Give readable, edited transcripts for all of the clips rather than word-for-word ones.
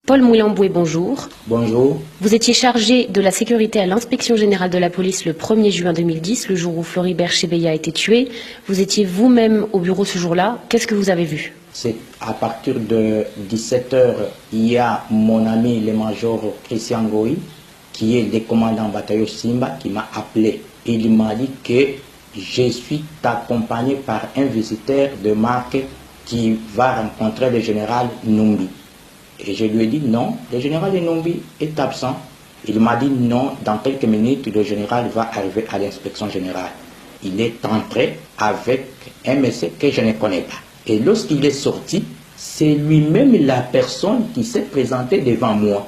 Paul Moulamboué, bonjour. Bonjour. Vous étiez chargé de la sécurité à l'inspection générale de la police le 1er juin 2010, le jour où Floribert Chebeya a été tué. Vous étiez vous-même au bureau ce jour-là. Qu'est-ce que vous avez vu? C'est à partir de 17h, il y a mon ami le major Christian Goy, qui est le commandant bataillon Simba, qui m'a appelé. Il m'a dit que je suis accompagné par un visiteur de marque qui va rencontrer le général Numbi. Et je lui ai dit non, le général Numbi est absent. Il m'a dit non, dans quelques minutes, le général va arriver à l'inspection générale. Il est entré avec un monsieur que je ne connais pas. Et lorsqu'il est sorti, c'est lui-même la personne qui s'est présentée devant moi.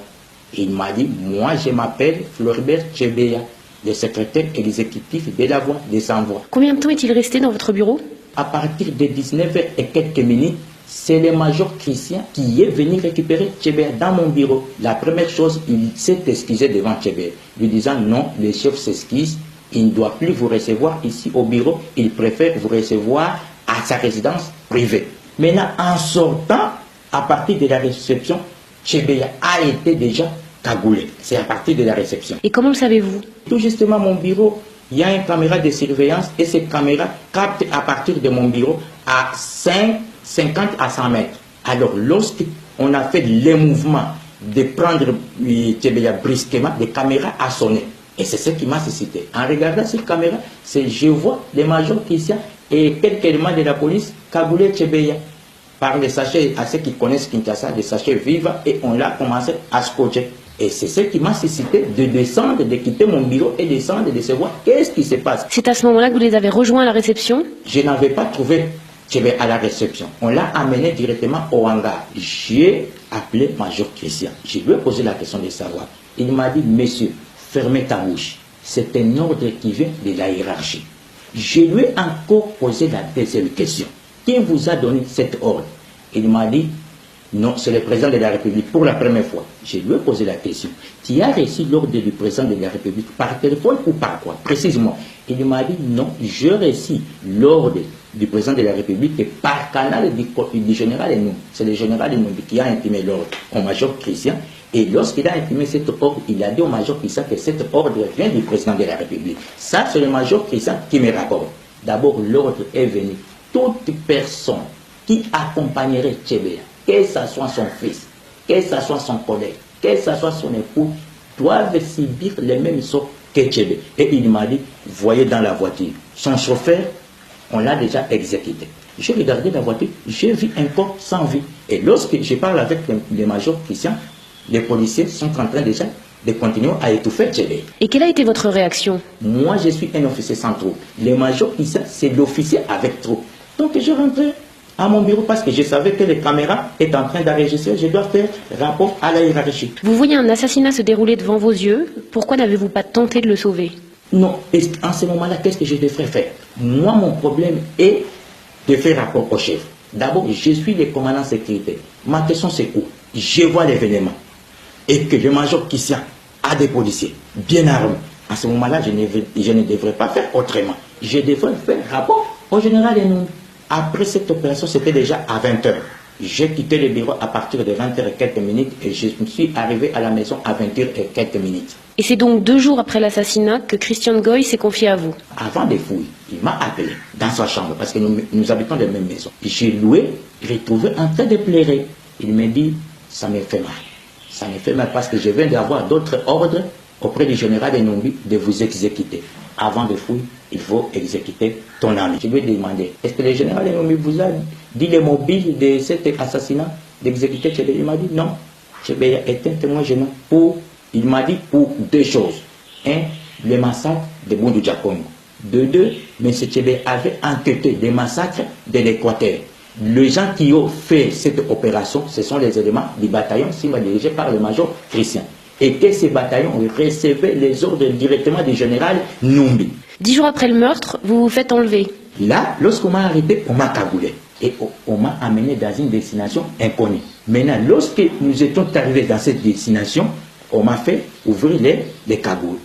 Il m'a dit, moi je m'appelle Floribert Chebeya, le secrétaire exécutif de la voie des envois. Combien de temps est-il resté dans votre bureau? À partir de 19h et quelques minutes, c'est le major Christian qui est venu récupérer Chebeya dans mon bureau. La première chose, il s'est excusé devant Chebeya, lui disant non, le chef s'excuse, il ne doit plus vous recevoir ici au bureau, il préfère vous recevoir à sa résidence privée. Maintenant, en sortant, à partir de la réception, Chebeya a été déjà cagoulé. C'est à partir de la réception. Et comment le savez-vous? Tout justement, mon bureau, il y a une caméra de surveillance et cette caméra capte à partir de mon bureau à 50 à 100 mètres. Alors, lorsqu'on a fait les mouvements de prendre Chebeya brusquement, la caméra a sonné. Et c'est ce qui m'a suscité. En regardant cette caméra, je vois le major Christian et quelques éléments de la police cagoulé Chebeya par les sachets, à ceux qui connaissent Kinshasa, des sachets vivants, et on l'a commencé à scotcher. Et c'est ce qui m'a suscité de descendre, de quitter mon bureau et descendre, de savoir qu'est-ce qui se passe. C'est à ce moment-là que vous les avez rejoints à la réception? Je n'avais pas trouvé Chebeya à la réception. On l'a amené directement au hangar. J'ai appelé major Christian. Je lui ai posé la question de savoir. Il m'a dit, monsieur, fermez ta bouche. C'est un ordre qui vient de la hiérarchie. Je lui ai encore posé la deuxième question. Qui vous a donné cet ordre? Il m'a dit, non, c'est le président de la République pour la première fois. Je lui ai posé la question. Qui a reçu l'ordre du président de la République par téléphone ou par quoi? Précisément. Il m'a dit, non, j'ai reçu l'ordre du président de la République par canal du général Enum. C'est le général Enum qui a imprimé l'ordre au major Christian. Et lorsqu'il a imprimé cet ordre, il a dit au major Christian que cet ordre vient du président de la République. Ça, c'est le major Christian qui me rapporte. D'abord, l'ordre est venu. Toute personne qui accompagnerait Chebeya, que ce soit son fils, que ce soit son collègue, que ce soit son époux, doivent subir les mêmes sorts que Chebeya. Et il m'a dit, voyez dans la voiture, son chauffeur, on l'a déjà exécuté. J'ai regardé la voiture, j'ai vu un corps sans vie. Et lorsque je parle avec le major Christian, les policiers sont en train déjà de continuer à étouffer Chebeya. Et quelle a été votre réaction? Moi, je suis un officier sans troupe. Le major Christian, c'est l'officier avec troupe. Donc, je rentrais à mon bureau parce que je savais que les caméras étaient en train d'enregistrer. Je dois faire rapport à la hiérarchie. Vous voyez un assassinat se dérouler devant vos yeux. Pourquoi n'avez-vous pas tenté de le sauver? Non. Et en ce moment-là, qu'est-ce que je devrais faire? Moi, mon problème est de faire rapport au chef. D'abord, je suis le commandant sécurité. Ma question, c'est quoi? Je vois l'événement. Et que le major Christian a des policiers bien armés. À ce moment-là, je ne devrais pas faire autrement. Je devrais faire rapport au général Enum. Après cette opération, c'était déjà à 20h. J'ai quitté le bureau à partir de 20h et quelques minutes et je me suis arrivé à la maison à 20h et quelques minutes. Et c'est donc 2 jours après l'assassinat que Christian Goy s'est confié à vous? Avant des fouilles, il m'a appelé dans sa chambre parce que nous habitons dans la même maison. J'ai retrouvé en train de pleurer. Il m'a dit, ça me fait mal. Ça me fait mal parce que je viens d'avoir d'autres ordres auprès du général Enumbi de vous exécuter. Avant de fouiller, il faut exécuter ton ami. Je lui ai demandé, est-ce que le général Enumbi vous a dit le mobile de cet assassinat, d'exécuter Chebeya? Il m'a dit non. Chebeya est un témoin gênant il m'a dit pour 2 choses. 1, le massacre de Bundu Diakongo. De 2, M. Chebeya avait enquêté des massacres de l'Équateur. Les gens qui ont fait cette opération, ce sont les éléments du bataillon Simba dirigé par le major Christian. Et que ces bataillons recevaient les ordres directement du général Numbi. 10 jours après le meurtre, vous vous faites enlever. Là, lorsqu'on m'a arrêté, on m'a cagoulé. Et on m'a amené dans une destination inconnue. Maintenant, lorsque nous étions arrivés dans cette destination, on m'a fait ouvrir les cagoules.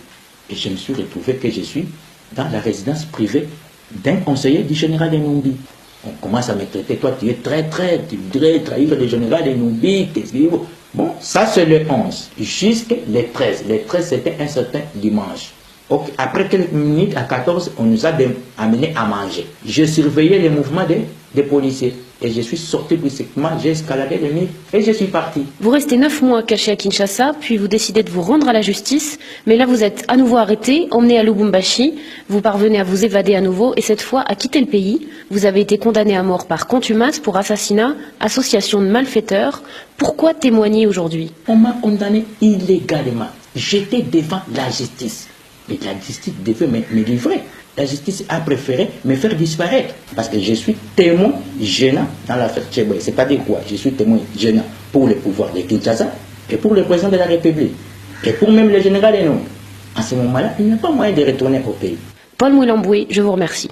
Et je me suis retrouvé que je suis dans la résidence privée d'un conseiller du général Enumbi. On commence à me traiter, toi tu es très, tu voudrais trahir le général Enumbi, qu'est-ce qu'il faut? Bon, ça c'est le 11, jusqu'à les 13. Les 13, c'était un certain dimanche. Okay. Après quelques minutes, à 14, on nous a amenés à manger. Je surveillais les mouvements des policiers. Et je suis sorti brusquement, j'ai escaladé les murs et je suis parti. Vous restez 9 mois caché à Kinshasa, puis vous décidez de vous rendre à la justice. Mais là, vous êtes à nouveau arrêté, emmené à Lubumbashi. Vous parvenez à vous évader à nouveau et cette fois à quitter le pays. Vous avez été condamné à mort par contumace pour assassinat, association de malfaiteurs. Pourquoi témoigner aujourd'hui? On m'a condamné illégalement. J'étais devant la justice. Mais la justice devait me livrer. La justice a préféré me faire disparaître. Parce que je suis témoin gênant dans l'affaire Tchéboué. C'est-à-dire quoi? Je suis témoin gênant pour le pouvoir de Kinshasa et pour le président de la République. Et pour même le général Enou. À ce moment-là, il n'y a pas moyen de retourner au pays. Paul Mouilamboué, je vous remercie.